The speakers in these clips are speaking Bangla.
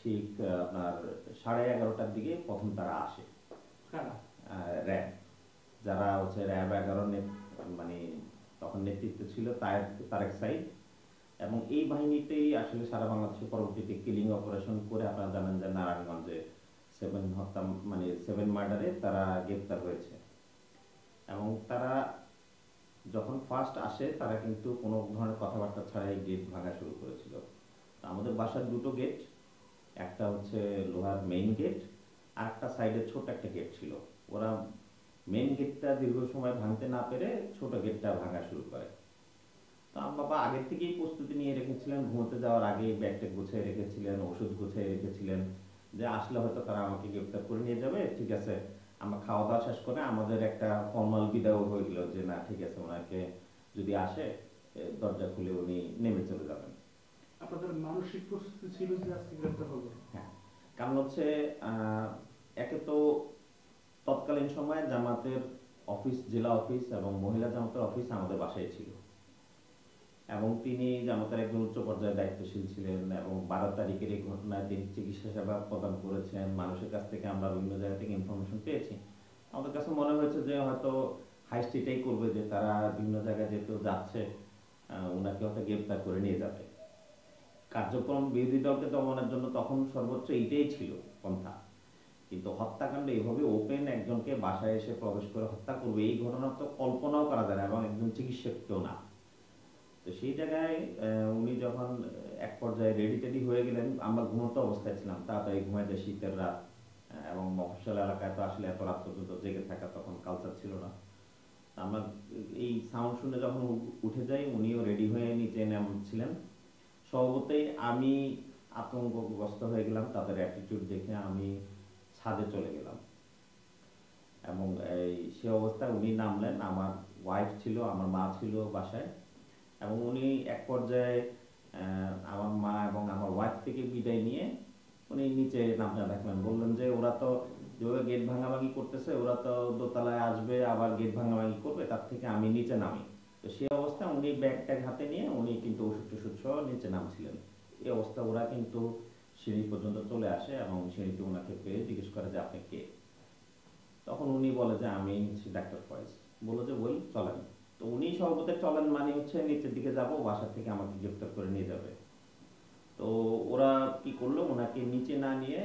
ঠিক আপনার 11:30টার দিকে প্রথম তারা আসে। র্যাব, যারা হচ্ছে র্যাব 11 মানে তখন নেতৃত্বে ছিল তারেক সাইদ, এবং এই বাহিনীতেই আসলে সারা বাংলাদেশে পরবর্তীতে কিলিং অপারেশন করে আপনারা জানেন যে নারায়ণগঞ্জে 7 হত্যা মানে 7 মার্ডারে তারা গ্রেপ্তার হয়েছে। এবং তারা যখন ফার্স্ট আসে তারা কিন্তু কোনো ধরনের কথাবার্তা ছাড়াই গেট ভাঙা শুরু করেছিল। আমাদের বাসার দুটো গেট, একটা হচ্ছে লোহার মেইন গেট, আর একটা সাইডে ছোট একটা গেট ছিল। ওরা মেইন গেটটা দীর্ঘ সময় ভাঙতে না পেরে ছোট গেটটা ভাঙা শুরু করে। তো আমার বাবা আগের থেকেই প্রস্তুতি নিয়ে রেখেছিলেন, ঘুমোতে যাওয়ার আগে ব্যাগটা গুছিয়ে রেখেছিলেন, ওষুধ গুছিয়ে রেখেছিলেন, যে আসলে হয়তো তারা আমাকে গ্রেপ্তার করে নিয়ে যাবে, ঠিক আছে আমরা খাওয়া দাওয়া শেষ করে আমাদের একটা ফর্মাল বিদায় হয়ে গেল যে না ঠিক আছে ওনাকে যদি আসে দরজা খুলে উনি নেমে চলে যাবেন। আপনাদের মানসিক প্রস্তুতি ছিল যে আজকে গ্রেপ্তার হবে? হ্যাঁ, কারণ হচ্ছে একে তো তৎকালীন সময়ে জামাতের অফিস, জেলা অফিস এবং মহিলা জামাতের অফিস আমাদের বাসায় ছিল, এবং তিনি জামাতের একজন উচ্চ পর্যায়ে দায়িত্বশীল ছিলেন, এবং 12 তারিখের এই ঘটনায় তিনি চিকিৎসা সেবা প্রদান করেছেন। মানুষের কাছ থেকে আমরা বিভিন্ন জায়গা থেকে ইনফরমেশন পেয়েছি। আমাদের কাছে মনে হয়েছে যে হয়তো হাইস্ট এটাই করবে যে তারা বিভিন্ন জায়গায় যেহেতু যাচ্ছে ওনাকে হয়তো গ্রেপ্তার করে নিয়ে যাবে। কার্যক্রম বিরোধী দলকে দমনের জন্য তখন সর্বোচ্চ এইটাই ছিল পন্থা, কিন্তু হত্যাকাণ্ড এভাবে ওপেন একজনকে বাসায় এসে প্রবেশ করে হত্যা করবে এই ঘটনা তো কল্পনাও করা যায় না, এবং একজন চিকিৎসক কেউ না। তো সেই জায়গায় উনি যখন এক পর্যায়ে রেডি টেডি হয়ে গেলেন, আমরা ঘুমন্ত অবস্থায় ছিলাম, তাড়াতাড়ি ঘুমাই যায়, শীতের রাত, এবং মফস্বল এলাকায় তো আসলে এত রাত পর্যন্ত জেগে থাকা তখন কালচার ছিল না। আমরা এই সাউন্ড শুনে যখন উঠে যাই, উনিও রেডি হয়ে নিচে নামছিলেন। স্বভাবতই আমি আতঙ্কগ্রস্ত হয়ে গেলাম তাদের অ্যাটিটিউড দেখে। আমি ছাদে চলে গেলাম, এবং সে অবস্থায় উনি নামলেন। আমার ওয়াইফ ছিল, আমার মা ছিল বাসায়, এবং উনি এক পর্যায়ে আমার মা এবং আমার ওয়াইফ থেকে বিদায় নিয়ে উনি নিচে নামতে দেখলেন। বললেন যে ওরা তো যেভাবে গেট ভাঙাভাঙি করতেছে, ওরা তো দোতলায় আসবে আবার গেট ভাঙাভাঙি করবে, তার থেকে আমি নিচে নামি। তো সেই অবস্থায় উনি ব্যাগ ট্যাগ হাতে নিয়ে উনি কিন্তু ওষুধ টষুধ সহ নিচে নামছিলেন। এই অবস্থা ওরা কিন্তু সিঁড়ি পর্যন্ত চলে আসে, এবং সিঁড়িতে ওনাকে পেয়ে জিজ্ঞেস করে যে আপনি কে। তখন উনি বলে যে আমি হচ্ছি ডাক্তার ফয়েজ। বললো যে বল চলেন। তো উনি সর্বদা চলেন মানে হচ্ছে নিচের দিকে যাব, বাসা থেকে আমাকে গ্রেপ্তার করে নিয়ে যাবে। তো ওরা কি করলো, ওনাকে নিচে না নিয়ে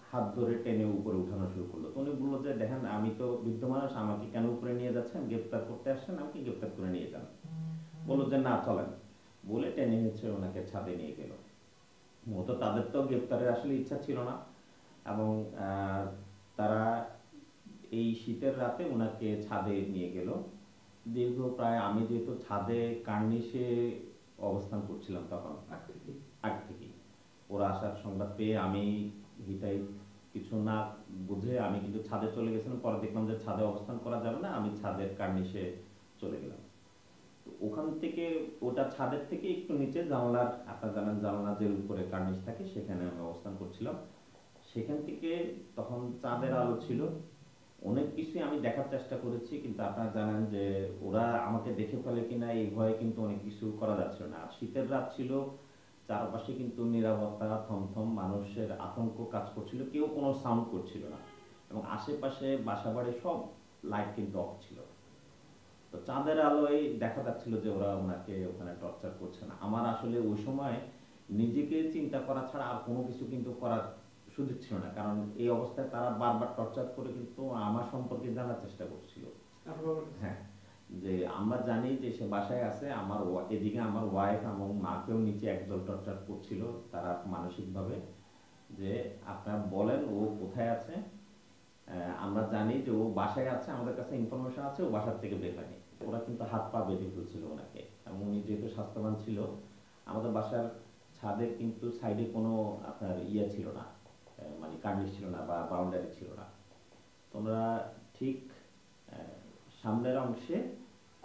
হাত ধরে টেনে উপরে উঠানো শুরু করলো। তো উনি বললো যে দেখেন আমি তো বৃদ্ধ মানুষ, আমাকে কেন উপরে নিয়ে যাচ্ছেন, গ্রেপ্তার করতে আসছেন, আমাকে গ্রেপ্তার করে নিয়ে যান। বললো যে না চলেন, বলে টেনে হচ্ছে ওনাকে ছাদে নিয়ে গেল। মূলত তাদের তো গ্রেপ্তারের আসলে ইচ্ছা ছিল না, এবং তারা এই শীতের রাতে ওনাকে ছাদে নিয়ে গেল। দীর্ঘ প্রায়, আমি যেহেতু ছাদে কার্নিশে অবস্থান করছিলাম তখন আগ থেকে, ওরা আসার সংবাদ পেয়ে আমি হিতাই কিছু না বুঝে আমি কিন্তু ছাদে চলে গেছিলাম। পরে দেখলাম যে ছাদে অবস্থান করা যাবে না, আমি ছাদের কার্নিশে চলে গেলাম। তো ওখান থেকে, ওটা ছাদের থেকে একটু নিচে জানলার, আপনারা জানেন জানলা যে উপরে কার্নিশ থাকে, সেখানে আমি অবস্থান করছিলাম। সেখান থেকে তখন চাঁদের আলো ছিল, অনেক কিছুই আমি দেখার চেষ্টা করেছি, কিন্তু আপনারা জানেন যে ওরা আমাকে দেখে ফেলে কিনা এই ভয়ে কিন্তু অনেক কিছু করা যাচ্ছিল না। আর শীতের রাত ছিল, চারপাশে কিন্তু নিরাপত্তা, থমথম, মানুষের আতঙ্ক কাজ করছিল, কেউ কোনো সাউন্ড করছিল না, এবং আশেপাশে বাসাবাড়ি সব লাইট কিন্তু অফ ছিল। তো চাঁদের আলোয় দেখা যাচ্ছিল যে ওরা ওনাকে ওখানে টর্চার করছে না। আমার আসলে ওই সময় নিজেকে চিন্তা করা ছাড়া আর কোনো কিছু কিন্তু করার সুযোগ ছিল না, কারণ এই অবস্থায় তারা বারবার টর্চার করে কিন্তু আমার সম্পর্কে জানার চেষ্টা করছিল। হ্যাঁ, যে আমরা জানি যে সে বাসায় আছে, আমার এদিকে আমার ওয়াইফ এবং মাকেও নিচে একদল টর্চার করছিল তারা মানসিকভাবে, যে আপনারা বলেন ও কোথায় আছে, আমরা জানি যে ও বাসায় আছে, আমাদের কাছে ইনফরমেশন আছে ও বাসার থেকে বের হয়নি। ওরা কিন্তু হাত পা বেঁধে ফেলছিল ওনাকে, এবং উনি যেহেতু স্বাস্থ্যবান ছিল। আমাদের বাসার ছাদের কিন্তু সাইডে কোনো আপনার ইয়ে ছিল না, মানে কার্নিশ ছিল না বা বাউন্ডারি ছিল না। তোমরা ঠিক সামনের অংশে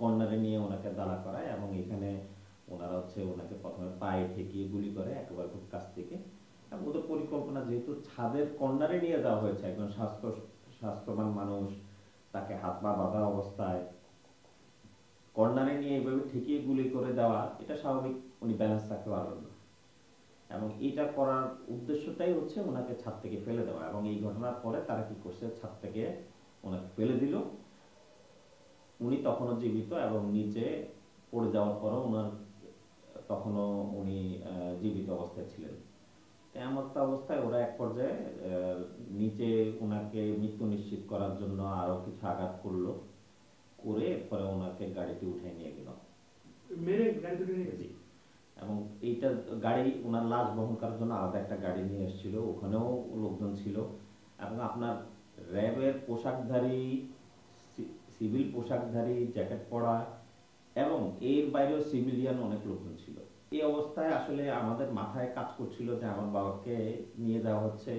কর্নারে নিয়ে ওনাকে দাঁড়া করায়, এবং এখানে ওনারা হচ্ছে ওনাকে প্রথমে পায়ে ঠেকিয়ে গুলি করে একেবারে খুব কাছ থেকে। এবং ওদের পরিকল্পনা, যেহেতু ছাদের কর্নারে নিয়ে যাওয়া হয়েছে, একজন স্বাস্থ্যবান মানুষ, তাকে হাত পা বাঁধা অবস্থায় কর্নারে নিয়ে এইভাবে ঠেকিয়ে গুলি করে দেওয়া, এটা স্বাভাবিক উনি ব্যালেন্স থাকতে পারবেন না। এবং এটা করার উদ্দেশ্যটাই হচ্ছে ওনাকে ছাদ থেকে ফেলে দেওয়া। এবং এই ঘটনার পরে তারা কি করছে, ছাদ থেকে ওনাকে ফেলে দিল। উনি তখনও জীবিত এবং নিচে পড়ে যাওয়ার পরও ওনার তখনও উনি জীবিত অবস্থায় ছিলেন। এমন একটা অবস্থায় ওরা এক পর্যায়ে নিচে ওনাকে মৃত্যু নিশ্চিত করার জন্য আরো কিছু আঘাত করলো, করে এরপরে ওনাকে গাড়িতে উঠে নিয়ে গেল, মেরে গাড়ি তুলে নিয়ে গেছে। জি। এবং এইটা গাড়ি, ওনার লাশ বহন করার জন্য আলাদা একটা গাড়ি নিয়ে এসেছিল, ওখানেও লোকজন ছিল। এবং আপনার র্যাবের পোশাকধারী, সিভিল পোশাকধারী, জ্যাকেট পরা এবং এর বাইরেও সিভিলিয়ান অনেক লোকজন ছিল। এই অবস্থায় আসলে আমাদের মাথায় কাজ করছিল যে আমার বাবাকে নিয়ে যাওয়া হচ্ছে,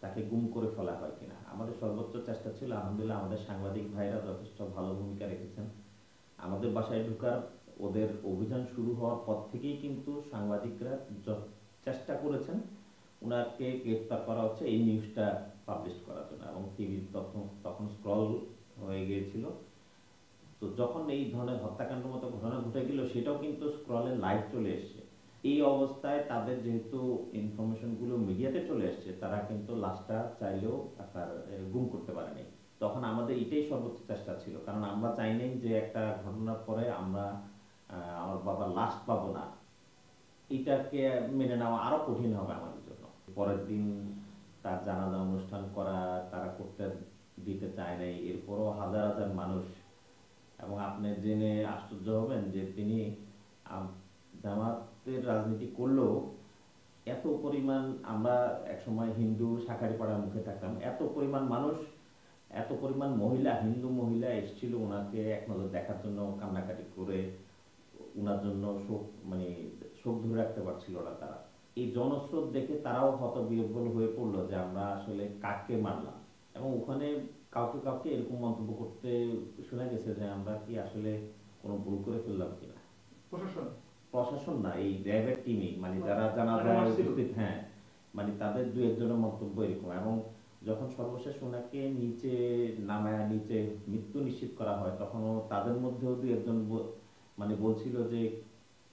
তাকে গুম করে ফেলা হয় কিনা। আমাদের সর্বোচ্চ চেষ্টা ছিল, আলহামদুলিল্লাহ আমাদের সাংবাদিক ভাইরা যথেষ্ট ভালো ভূমিকা রেখেছেন। আমাদের বাসায় ঢুকার, ওদের অভিযান শুরু হওয়ার পর থেকেই কিন্তু সাংবাদিকরা চেষ্টা করেছেন ওনাকে গ্রেফতার করা হচ্ছে এই নিউজটা পাবলিশ করার জন্য। এবং টিভি তখন তখন স্ক্রল হয়ে গিয়েছিল। তো যখন এই ধরনের হত্যাকাণ্ডের মতো ঘটনা ঘটে গেল, সেটাও কিন্তু স্ক্রলে লাইভ চলে এসছে। এই অবস্থায় তাদের যেহেতু ইনফরমেশনগুলো মিডিয়াতে চলে এসছে, তারা কিন্তু লাশটা চাইলেও আপনার গুম করতে পারেনি। তখন আমাদের এটাই সর্বোচ্চ চেষ্টা ছিল, কারণ আমরা চাই নাই যে একটা ঘটনার পরে আমরা আমার বাবার লাশ পাবো না। এটাকে মেনে নেওয়া আরো কঠিন হবে আমাদের জন্য। পরের দিন তার জানাজা অনুষ্ঠান করা তারা করতে দিতে চায় নাই, এরপরও হাজার হাজার মানুষ। এবং আপনি জেনে আশ্চর্য হবেন যে তিনি জামাতের রাজনীতি করলেও এত পরিমাণ, আমরা একসময় হিন্দু শাঁখারীপাড়ার মুখে থাকতাম, এত পরিমাণ মানুষ, এত পরিমাণ মহিলা, হিন্দু মহিলা এসেছিল ওনাকে এক নজর দেখার জন্য, কান্নাকাটি করে ওনার জন্য শোক, মানে শোক ধরে রাখতে পারছিল না তারা। এই জনস্রোত দেখে তারাও হতবিহ্বল হয়ে পড়লো যে আমরা আসলে কাকে মারলাম। এবং ওখানে কাউকে কাউকে এরকম মন্তব্য করতে শোনা গেছে যে আমরা কি আসলে কোনো ভুল করে ফেললাম কিনা। প্রশাসন প্রশাসন না, এই র্যাবের টিমই, মানে যারা জানাজায় উপস্থিত, হ্যাঁ, মানে তাদের দু একজনের মন্তব্য এরকম। এবং যখন সর্বশেষ ওনাকে নিচে নামায়া নিচে মৃত্যু নিশ্চিত করা হয়, তখনও তাদের মধ্যেও দু একজন মানে বলছিল যে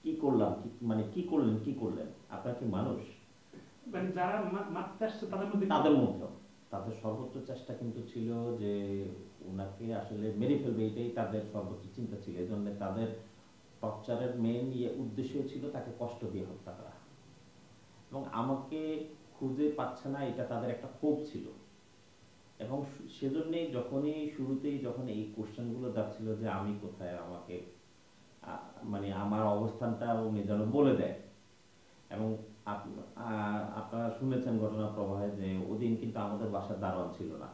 কি করলাম, মানে কি করলেন, কি করলেন, আপনার কি মানুষ। মানে যারা মারতে আসছে তাদের মধ্যেও তাদের সর্বোচ্চ চেষ্টা কিন্তু ছিল যে ওনাকে আসলে মেরে ফেলবে, এটাই তাদের সর্বোচ্চ চিন্তা ছিল। এই জন্য তাদের টর্চারের মেইন উদ্দেশ্য ছিল তাকে কষ্ট দিয়ে হত্যা করা। এবং আমাকে খুঁজে পাচ্ছে না, এটা তাদের একটা ক্ষোভ ছিল। এবং সেজন্যই যখনই শুরুতেই যখন এই কোশ্চেনগুলো যাচ্ছিল যে আমি কোথায়, আমাকে মানে আমার অবস্থানটা উনি যেন বলে দেয়। এবং আপনারা শুনেছেন ঘটনা প্রবাহে যে ওদিন কিন্তু আমাদের বাসার দারোয়ান ছিল না,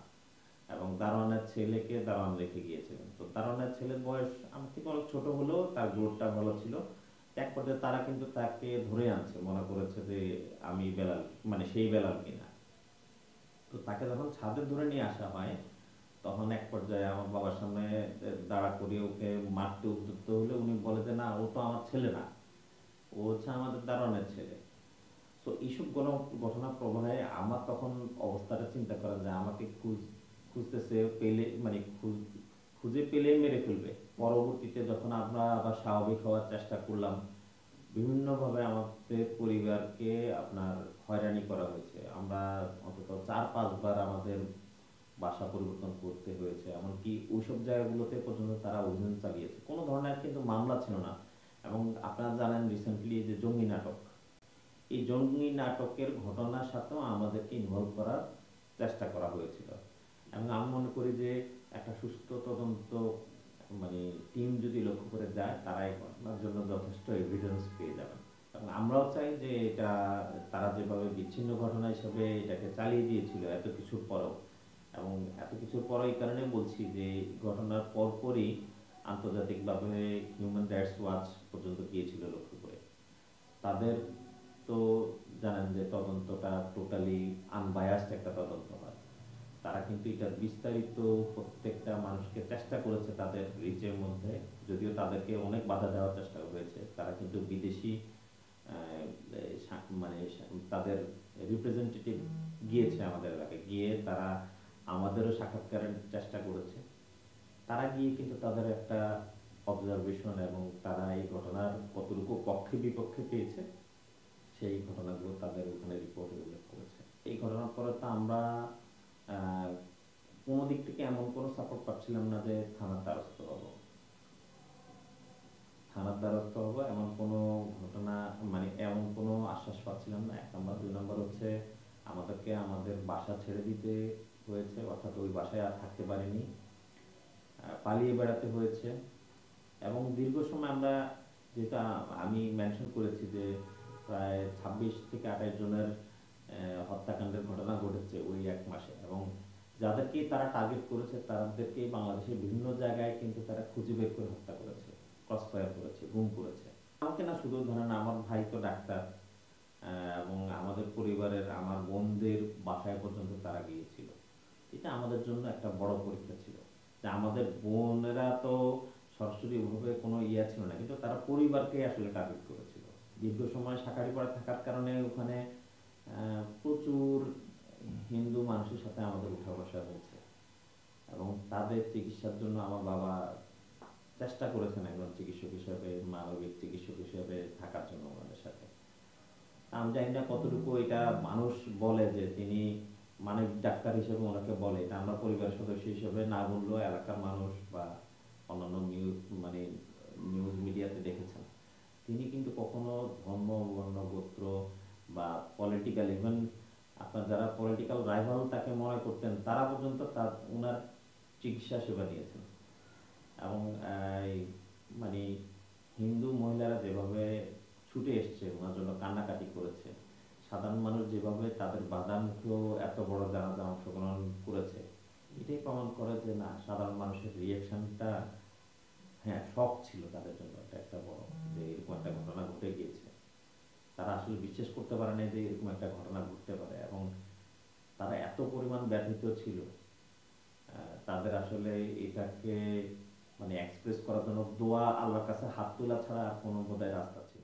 এবং দারোয়ানের ছেলেকে দারোয়ান রেখে গিয়েছিলেন। তো দারোয়ানের ছেলের বয়স আমার থেকে অনেক ছোট হলেও তার জোরটা ভালো ছিল। এক পর্যায়ে তারা কিন্তু তাকে ধরে আনছে, মনে করেছে যে আমি বেলাল, মানে সেই বেলাল কিনা। তো তাকে যখন ছাদে ধরে নিয়ে আসা হয়, তখন এক পর্যায়ে আমার বাবার সামনে দাঁড়া করিয়ে ওকে মারতে উদ্যত হলে উনি বলে যে না, ও তো আমার ছেলে না, ও হচ্ছে আমাদের দারোয়ানের ছেলে। তো এইসব ঘটনা প্রবাহে আমার তখন অবস্থাটা চিন্তা করা যায়, আমাকে খুঁজতেছে, পেলে মানে খুঁজে পেলে মেরে ফেলবে। পরবর্তীতে যখন আমরা আবার স্বাভাবিক হওয়ার চেষ্টা করলাম, বিভিন্নভাবে আমাদের পরিবারকে আপনার হয়রানি করা হয়েছে। আমরা অন্তত 4-5 বার আমাদের বাসা পরিবর্তন করতে হয়েছে। এমনকি ওইসব জায়গাগুলোতে পর্যন্ত তারা অভিযান চালিয়েছে, কোনো ধরনের কিন্তু মামলা ছিল না। এবং আপনারা জানেন রিসেন্টলি যে জঙ্গি নাটক, এই জঙ্গি নাটকের ঘটনার সাথেও আমাদেরকে ইনভলভ করার চেষ্টা করা হয়েছিল। এবং আমি মনে করি যে একটা সুস্থ তদন্ত মানে টিম যদি লক্ষ্য করে যায়, তারা এই ঘটনার জন্য যথেষ্ট এভিডেন্স পেয়ে যাবেন। এবং আমরাও চাই যে এটা তারা যেভাবে বিচ্ছিন্ন ঘটনা হিসেবে এটাকে চালিয়ে দিয়েছিল এত কিছুর পরও, এবং এত কিছুর পরও এই কারণে বলছি যে ঘটনার পরপরই আন্তর্জাতিকভাবে হিউম্যান রাইটস ওয়াচ পর্যন্ত গিয়েছিল লক্ষ্য করে। তাদের তো জানেন যে তদন্তটা টোটালি আনবায়াসড একটা তদন্ত হয়। তারা কিন্তু এটা বিস্তারিত প্রত্যেকটা মানুষকে চেষ্টা করেছে তাদের রিচের মধ্যে, যদিও তাদেরকে অনেক বাধা দেওয়ার চেষ্টা হয়েছে। তারা কিন্তু বিদেশি মানে তাদের রিপ্রেজেন্টেটিভ গিয়েছে আমাদের এলাকায়, গিয়ে তারা আমাদেরও সাক্ষাৎকারের চেষ্টা করেছে। তারা গিয়ে কিন্তু তাদের একটা অবজারভেশন এবং তারা এই ঘটনার কতটুকু পক্ষে বিপক্ষে পেয়েছে সেই ঘটনাগুলো তাদের ওখানে রিপোর্টে উল্লেখ করেছে। এই ঘটনার পরে তো আমরা আহ, কোনো দিক থেকে এমন কোনো সাপোর্ট পাচ্ছিলাম না যে থানার দ্বারস্থ হব। থানার দ্বারস্থ হব এমন কোনো ঘটনা, মানে এমন কোনো আশ্বাস পাচ্ছিলাম না, 1 নম্বর। 2 নম্বর হচ্ছে আমাদেরকে আমাদের বাসা ছেড়ে দিতে হয়েছে, অর্থাৎ ওই বাসায় আর থাকতে পারিনি, পালিয়ে বেড়াতে হয়েছে। এবং দীর্ঘ সময় আমরা, যেটা আমি মেনশন করেছি যে প্রায় 26 থেকে 28 জনের হত্যাকাণ্ডের ঘটনা ঘটেছে ওই 1 মাসে, এবং যাদেরকে তারা টার্গেট করেছে তাদেরকে বাংলাদেশের বিভিন্ন জায়গায় কিন্তু তারা খুঁজে বের করে হত্যা করেছে, ক্রস ফায়ার করেছে, গুম করেছে। আমাকে না, শুধু ধরেন আমার ভাই তো ডাক্তার, এবং আমাদের পরিবারের আমার বোনদের বাসায় পর্যন্ত তারা গিয়েছিল। এটা আমাদের জন্য একটা বড় পরীক্ষা ছিল, যে আমাদের বোনেরা তো সরাসরি ওভাবে কোনো ইয়া ছিল না, কিন্তু তারা পরিবারকে আসলে টার্গেট করেছিল। দীর্ঘ সময় শাঁখারীপাড়া থাকার কারণে ওখানে প্রচুর হিন্দু মানুষের সাথে আমাদের উঠা বসা হয়েছে, এবং তাদের চিকিৎসার জন্য আমার বাবা চেষ্টা করেছেন একজন চিকিৎসক হিসেবে, মানবিক চিকিৎসক হিসেবে থাকার জন্য ওনাদের সাথে। আমি জানি না কতটুকু এটা মানুষ বলে যে তিনি মানবিক ডাক্তার হিসেবে ওনাকে বলে, এটা আমরা পরিবারের সদস্য হিসেবে না বললেও এলাকার মানুষ বা অন্যান্য নিউজ মিডিয়াতে দেখেছেন। তিনি কিন্তু কখনো ধর্ম, বর্ণ, গোত্র বা পলিটিক্যাল, ইভেন আপনার যারা পলিটিক্যাল রাইভাল তাকে মনে করতেন তারা পর্যন্ত তার ওনার চিকিৎসা সেবা দিয়েছেন। এবং এই মানে হিন্দু মহিলারা যেভাবে ছুটে এসছে ওনার জন্য, কান্নাকাটি করেছে, সাধারণ মানুষ যেভাবে তাদের বাধা মুখেও এত বড় জানাজা অংশগ্রহণ করেছে, এটাই প্রমাণ করে যে না, সাধারণ মানুষের রিয়াকশনটা, হ্যাঁ, শক ছিল তাদের জন্য। এটা একটা বড়, যে এরকম একটা ঘটনা ঘটে গিয়েছে। তারা আসলে বিশ্বাস করতে পারে না যে এরকম একটা ঘটনা ঘটতে পারে, এবং তারা এত পরিমাণ ব্যথিত ছিল। তাদের আসলে এটাকে মানে এক্সপ্রেস করার জন্য দোয়া, আল্লাহর কাছে হাত তোলা ছাড়া আর কোনো বোধহয় রাস্তা ছিল